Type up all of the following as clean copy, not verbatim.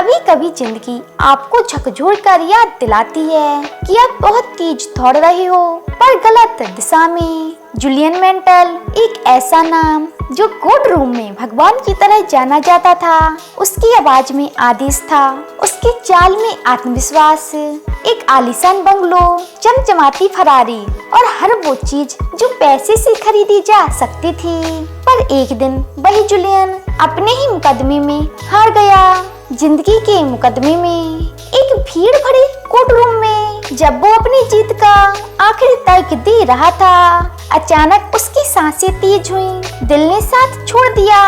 कभी कभी जिंदगी आपको झकझोर कर याद दिलाती है कि आप बहुत तेज दौड़ रहे हो पर गलत दिशा में। जूलियन मैंटल एक ऐसा नाम जो कोर्ट रूम में भगवान की तरह जाना जाता था। उसकी आवाज में आदेश था, उसके चाल में आत्मविश्वास, एक आलीशान बंगलो, चमचमाती फरारी और हर वो चीज जो पैसे से खरीदी जा सकती थी। पर एक दिन वही जूलियन अपने ही मुकदमे में हार गया, जिंदगी के मुकदमे में। एक भीड़ भरे कोर्ट रूम में जब वो अपनी जीत का आखिरी तर्क दे रहा था, अचानक उसकी सांसें तेज हुई, दिल ने साथ छोड़ दिया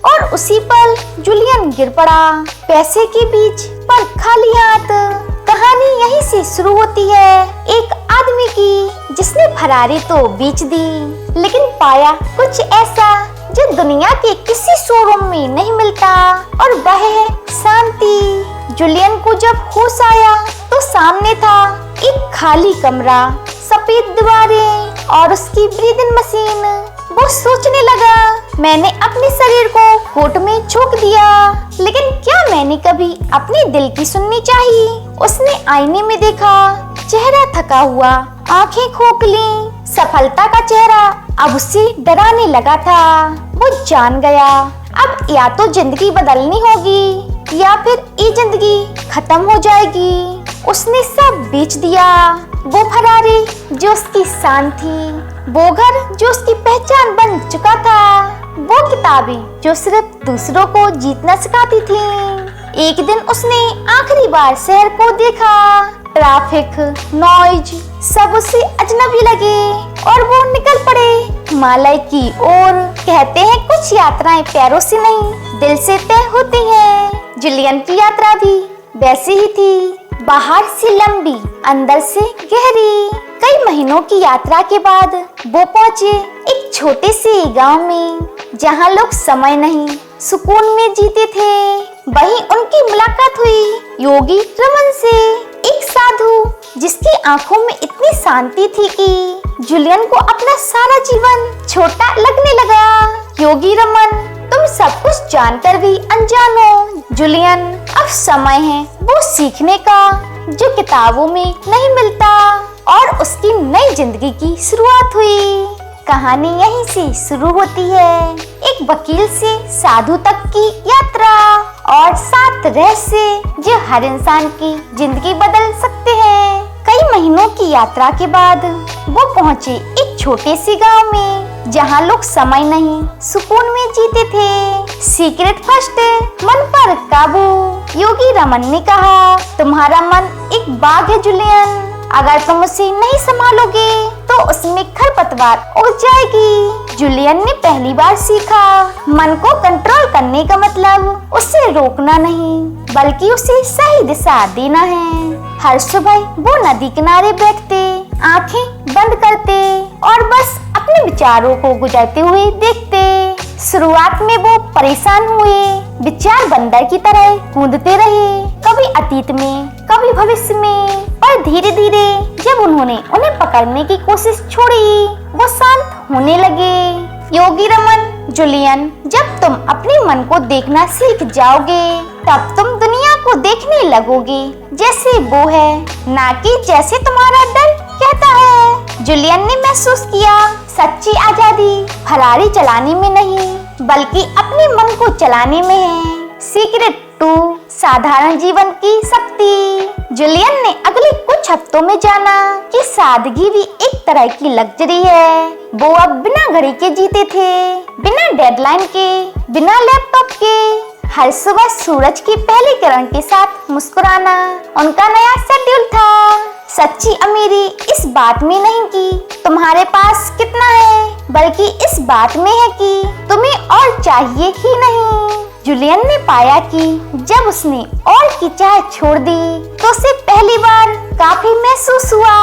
और उसी पल जूलियन गिर पड़ा पैसे के बीच पर खाली हाथ। कहानी यहीं से शुरू होती है, एक आदमी की जिसने फरारी तो बेच दी लेकिन पाया कुछ ऐसा जो दुनिया के किसी शोरूम में नहीं मिलता, और वह है शांति। जूलियन को जब होश आया तो सामने था एक खाली कमरा, सफेद दीवारें और उसकी ब्रीदिंग मशीन। वो सोचने लगा, मैंने अपने शरीर को कोर्ट में झोंक दिया, लेकिन क्या मैंने कभी अपने दिल की सुननी चाहिए? उसने आईने में देखा, चेहरा थका हुआ, आंखें खोखली, सफलता का चेहरा अब उसे डराने लगा था। वो जान गया अब या तो जिंदगी बदलनी होगी या फिर ये जिंदगी खत्म हो जाएगी। उसने सब बेच दिया, वो फरारी जो उसकी शान थी, वो घर जो उसकी पहचान बन चुका था, वो किताबें जो सिर्फ दूसरों को जीतना सिखाती थी। एक दिन उसने आखिरी बार शहर को देखा, ट्रैफिक, नॉइज सब उसे अजनबी लगे और वो निकल पड़े हिमालय की ओर। कहते हैं कुछ यात्राएं पैरों से नहीं दिल से तय होती हैं। जूलियन की यात्रा भी वैसी ही थी, बाहर से लंबी, अंदर से गहरी। कई महीनों की यात्रा के बाद वो पहुंचे एक छोटे से गांव में जहां लोग समय नहीं सुकून में जीते थे। वहीं उनकी मुलाकात हुई योगी रमन से, एक साधु जिसकी आंखों में इतनी शांति थी कि जूलियन को अपना सारा जीवन छोटा लगने लगा। योगी रमन, तुम सब कुछ जानकर भी अनजान हो जूलियन, अब समय है वो सीखने का जो किताबों में नहीं मिलता। और उसकी नई जिंदगी की शुरुआत हुई। कहानी यहीं से शुरू होती है, एक वकील से साधु तक की यात्रा और 7 रहस्य जो हर इंसान की जिंदगी बदल सकते हैं। कई महीनों की यात्रा के बाद वो पहुंचे एक छोटे से गांव में जहां लोग समय नहीं सुकून में जीते थे। सीक्रेट फर्स्ट, मन पर काबू। योगी रमन ने कहा, तुम्हारा मन एक बाग है जूलियन, अगर तुम उसे नहीं संभालोगे तो उसमें खरपतवार उग जाएगी। जूलियन ने पहली बार सीखा, मन को कंट्रोल करने का मतलब उसे रोकना नहीं बल्कि उसे सही दिशा देना है। हर सुबह वो नदी किनारे बैठते, आंखें बंद करते और बस अपने विचारों को गुजरते हुए देखते। शुरुआत में वो परेशान हुए, विचार बंदर की तरह कूदते रहे, कभी अतीत में कभी भविष्य में। पर धीरे धीरे जब उन्होंने उन्हें पकड़ने की कोशिश छोड़ी, वो शांत होने लगे। योगी रमन, जूलियन, जब तुम अपने मन को देखना सीख जाओगे तब तुम दुनिया को देखने लगोगे जैसे वो है, ना कि जैसे तुम्हारा डर कहता है। जूलियन ने महसूस किया, सच्ची आजादी फरारी चलाने में नहीं बल्कि अपने मन को चलाने में है। सीक्रेट 2, साधारण जीवन की शक्ति। जूलियन ने अगले कुछ हफ्तों में जाना कि सादगी भी एक तरह की लग्जरी है। वो अब बिना घड़ी के जीते थे, बिना डेडलाइन के, बिना लैपटॉप के। हर सुबह सूरज की पहली किरण के साथ मुस्कुराना उनका नया शेड्यूल था। सच्ची अमीरी इस बात में नहीं कि तुम्हारे पास कितना है, बल्कि इस बात में है कि तुम्हें और चाहिए ही नहीं। जूलियन ने पाया कि जब उसने और की चाह छोड़ दी तो उसे पहली बार काफी महसूस हुआ।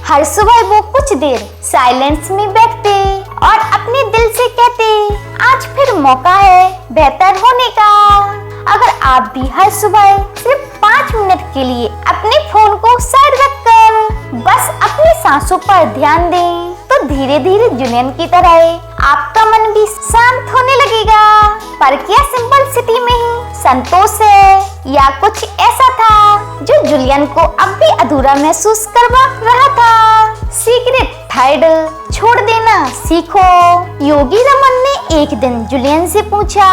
हर सुबह वो कुछ देर साइलेंस में बैठते और अपने दिल से कहते, आज फिर मौका है बेहतर होने का। अगर आप भी हर सुबह सिर्फ 5 मिनट के लिए अपने फोन को साइड रखकर बस अपनी सांसों पर ध्यान दें तो धीरे धीरे जूलियन की तरह आपका मन भी शांत होने लगेगा। पर क्या सिंपल सिटी में ही संतोष है या कुछ जूलियन को अब भी अधूरा महसूस करवा रहा था। सीक्रेट थर्ड, छोड़ देना सीखो। योगी रमन ने एक दिन जूलियन से पूछा,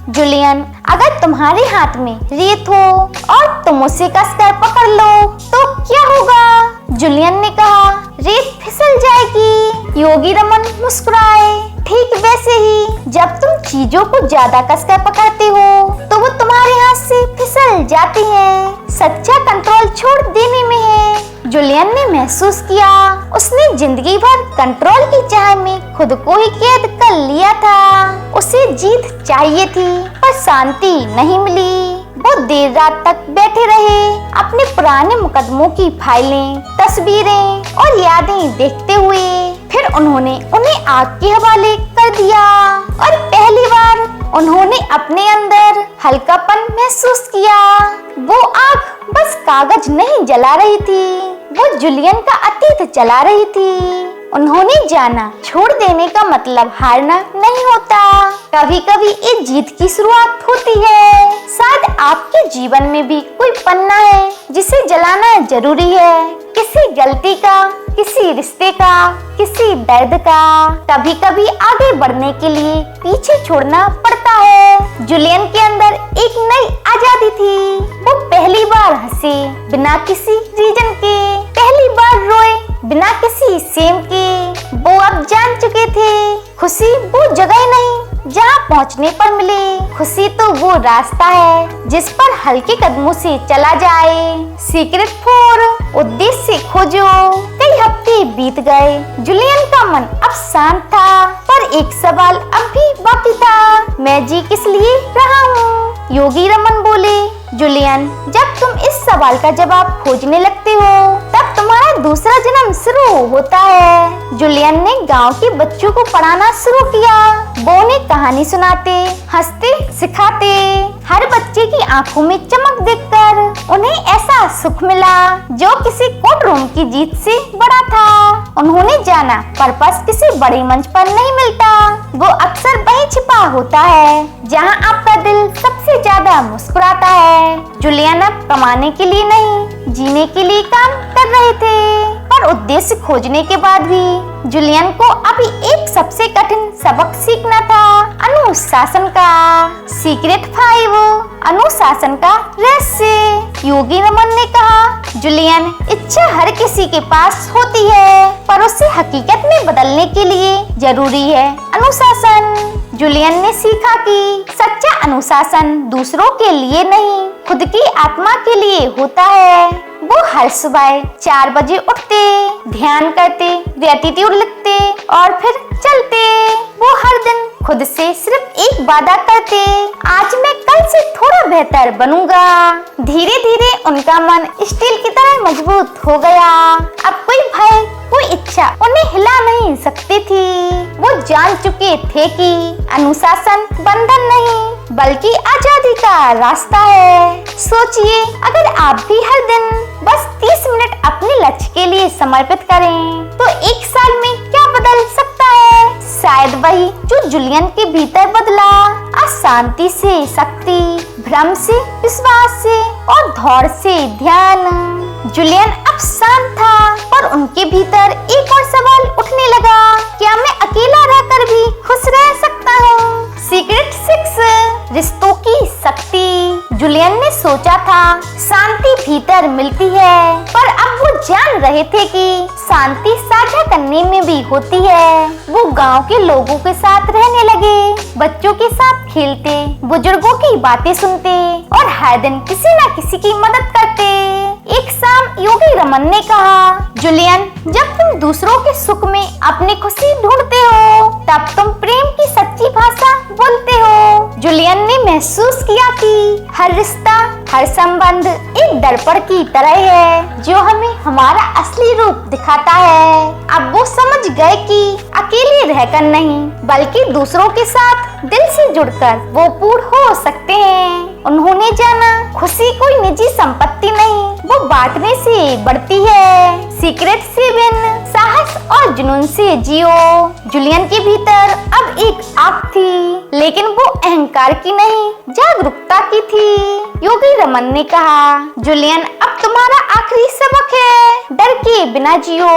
जूलियन, अगर तुम्हारे हाथ में रेत हो और तुम उसे कसकर पकड़ लो तो क्या होगा? जूलियन ने कहा, रेत फिसल जाएगी। योगी रमन मुस्कुराए, ठीक वैसे ही जब तुम चीजों को ज्यादा कसकर पकड़ते हो तो वो तुम्हारे हाथ से फिसल जाती हैं। सच्चा कंट्रोल छोड़ देने में है। जूलियन ने महसूस किया उसने जिंदगी भर कंट्रोल की चाह में खुद को ही कैद कर लिया था। उसे जीत चाहिए थी पर शांति नहीं मिली। वो देर रात तक बैठे रहे, अपने पुराने मुकदमों की फाइलें, तस्वीरें और यादें देखते हुए। फिर उन्होंने उन्हें आग के हवाले कर दिया और पहली बार उन्होंने अपने अंदर हल्कापन महसूस किया। वो आग बस कागज नहीं जला रही थी, वो जूलियन का अतीत जला रही थी। उन्होंने जाना छोड़ देने का मतलब हारना नहीं होता, कभी कभी एक जीत की शुरुआत होती है। शायद आपके जीवन में भी कोई पन्ना है जिसे जलाना जरूरी है, किसी गलती का, किसी रिश्ते का, किसी दर्द का। कभी कभी आगे बढ़ने के लिए पीछे छोड़ना पड़ता है। जूलियन के अंदर एक नई आजादी थी। वो पहली बार हंसे बिना किसी रीजन के, पहली बार रोए बिना किसी सेम के। वो अब जान चुके थे खुशी वो जगह नहीं जहाँ पहुँचने पर मिले, खुशी तो वो रास्ता है जिस पर हल्के कदमों से चला जाए। सीक्रेट 4, उद्देश्य खोजो। कई हफ्ते बीत गए, जूलियन का मन अब शांत था, पर एक सवाल अब भी बाकी था, मैं जी किस लिए रहा हूँ? योगी रमन बोले, जूलियन, जब तुम इस सवाल का जवाब खोजने लगते हो तब तुम्हारा दूसरा जन्म शुरू होता है। जूलियन ने गांव के बच्चों को पढ़ाना शुरू किया। वो उन्हें कहानी सुनाते, हंसते, सिखाते। हर बच्चे की आंखों में चमक देखकर उन्हें ऐसा सुख मिला जो किसी कोर्ट रूम की जीत से बड़ा था। उन्होंने जाना पर्पस किसी बड़े मंच पर नहीं मिलता, वो अक्सर वहीं छिपा होता है जहां आपका दिल सबसे ज्यादा मुस्कुराता है। जूलियन अब कमाने के लिए नहीं, जीने के लिए काम कर रहे थे। पर उद्देश्य खोजने के बाद भी जूलियन को अभी एक सबसे कठिन सबक सीखना था, अनुशासन का। सीक्रेट 5, अनुशासन का रहस्य। योगी रमन ने कहा, जूलियन, इच्छा हर किसी के पास होती है, पर उसे हकीकत में बदलने के लिए जरूरी है अनुशासन। जूलियन ने सीखा कि सच्चा अनुशासन दूसरों के लिए नहीं, खुद की आत्मा के लिए होता है। वो हर सुबह 4 बजे उठते, ध्यान करते, ग्रेटिट्यूड लिखते और फिर चलते। वो हर दिन खुद से सिर्फ एक वादा करते, आज मैं कल से थोड़ा बेहतर बनूंगा। धीरे धीरे उनका मन स्टील की तरह मजबूत हो गया। अब कोई भय, कोई इच्छा उन्हें हिला नहीं सकती थी। वो जान चुके थे कि अनुशासन बंधन नहीं बल्कि आजादी का रास्ता है। सोचिए, अगर आप भी हर दिन बस 30 मिनट अपने लक्ष्य के लिए समर्पित करें तो 1 साल में क्या बदल सकता है? शायद वही जो जूलियन के भीतर बदला, अशांति से शक्ति, भ्रम से विश्वास से और धौड़ से ध्यान। जूलियन अब शांत था, पर उनके भीतर एक और सवाल उठने लगा, क्या मैं अकेला रहकर भी खुश रह सकता हूँ? सीक्रेट 6, रिश्तों की शक्ति। जूलियन ने सोचा था शांति भीतर मिलती है, पर अब वो जान रहे थे कि शांति साझा करने में भी होती है। वो गांव के लोगों के साथ रहने लगे, बच्चों के साथ खेलते, बुजुर्गों की बातें सुनते और हर दिन किसी न किसी की मदद करते। एक शाम योगी रमन ने कहा, जूलियन, जब तुम दूसरों के सुख में अपनी खुशी ढूंढते हो तब तुम प्रेम की सच्ची भाषा बोलते हो। जूलियन ने महसूस किया कि हर रिश्ता, हर संबंध एक दर्पण की तरह है जो हमें हमारा असली रूप दिखाता है। अब वो समझ गए कि अकेले रहकर नहीं बल्कि दूसरों के साथ दिल से जुड़कर वो पूर्ण हो सकते हैं। उन्होंने जाना खुशी कोई निजी संपत्ति नहीं, वो बांटने से बढ़ती है। सीक्रेट 7, साहस और जुनून से जियो। जूलियन के भीतर अब एक आग थी, लेकिन वो अहंकार की नहीं, जागरूकता की थी। योगी रमन ने कहा, जूलियन, अब तुम हमारा आखिरी सबक है, डर के बिना जियो।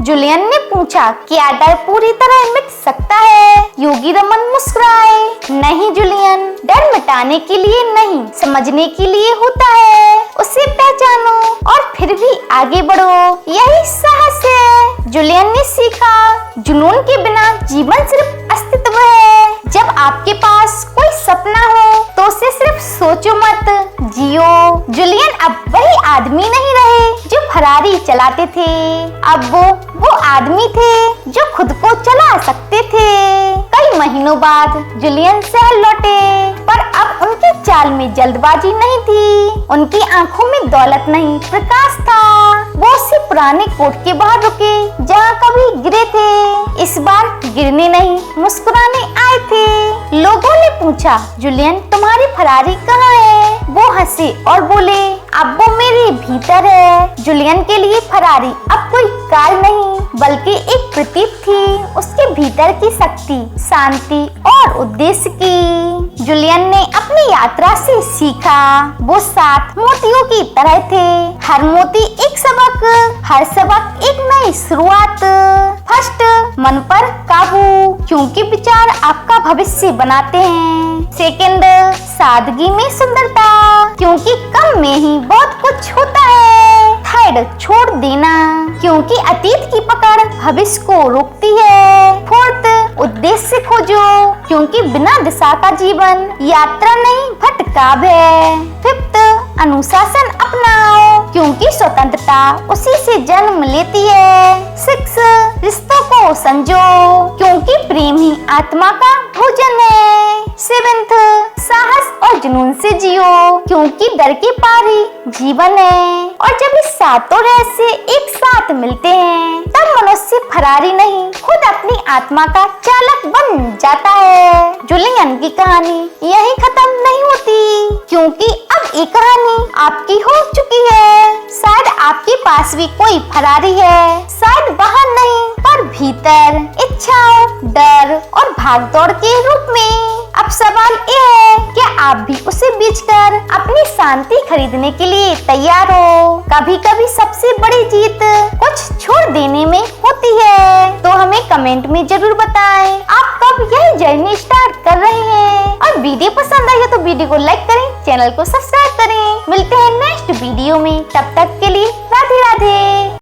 जूलियन ने पूछा, क्या डर पूरी तरह मिट सकता है? योगी रमन मुस्कुराए, नहीं जूलियन, डर मिटाने के लिए नहीं, समझने के लिए होता है। उसे पहचानो और फिर भी आगे बढ़ो, यही साहस है। जूलियन ने सीखा, जुनून के बिना जीवन सिर्फ अस्तित्व है। जब आपके पास कोई सपना हो तो उसे सिर्फ सोचो मत, जियो। जूलियन अब वही आदमी नहीं रहे जो फरारी चलाते थे, अब वो आदमी थे जो खुद को चला सकते थे। कई महीनों बाद जूलियन शहर लौटे, पर अब उनकी चाल में जल्दबाजी नहीं थी, उनकी आंखों में दौलत नहीं, प्रकाश था। वो उसी पुराने कोर्ट के बाहर रुके जहाँ कभी गिरे थे। इस बार गिरने नहीं, मुस्कुराने आए थे। लोगों ने पूछा, जूलियन तुम्हारी फरारी कहाँ है? वो हंसे और बोले, अब वो मेरे भीतर है। जूलियन के लिए फरारी अब कोई कार नहीं बल्कि एक प्रतीक थी, उसके भीतर की शक्ति, शांति और उद्देश्य की। जूलियन ने अपनी यात्रा से सीखा, वो 7 मोतियों की तरह थे, हर मोती एक सबक, हर सबक एक नई शुरुआत। फर्स्ट, मन पर काबू, क्योंकि विचार आपका भविष्य बनाते हैं। सेकंड, सादगी में सुंदरता, क्योंकि कम में ही बहुत कुछ होता है। थर्ड, छोड़ देना, क्योंकि अतीत की पकड़ भविष्य को रोकती है। फोर्थ, उद्देश्य खोजो, क्योंकि बिना दिशा का जीवन यात्रा नहीं भटकाव है। फिफ्थ, अनुशासन अपनाओ, क्योंकि स्वतंत्रता उसी से जन्म लेती है। सिक्स, रिश्तों को संजो, क्योंकि प्रेम ही आत्मा का भोजन है। सेवेंथ, साहस और जुनून से जियो, क्योंकि डर के पार ही जीवन है। और जब इस सातों रहस्य एक साथ मिलते हैं, तब मनुष्य फरारी नहीं, खुद अपनी आत्मा का चालक बन जाता है। जूलियन की कहानी यही खत्म नहीं होती, क्योंकि अब ये कहानी आपकी हो चुकी है। शायद आपके पास भी कोई फरारी है, शायद बाहर नहीं पर भीतर, इच्छाओं, डर और भागदौड़ के रूप में। अब सवाल ये है, क्या आप भी उसे बेचकर अपनी शांति खरीदने के लिए तैयार हो? कभी कभी सबसे बड़ी जीत कुछ छोड़ देने में होती है। तो हमें कमेंट में जरूर बताएं, आप कब यह जर्नी स्टार्ट कर रहे हैं। और वीडियो पसंद आई हो तो वीडियो को लाइक करें, चैनल को सब्सक्राइब करें। मिलते हैं नेक्स्ट वीडियो में, तब तक के लिए राधे राधे।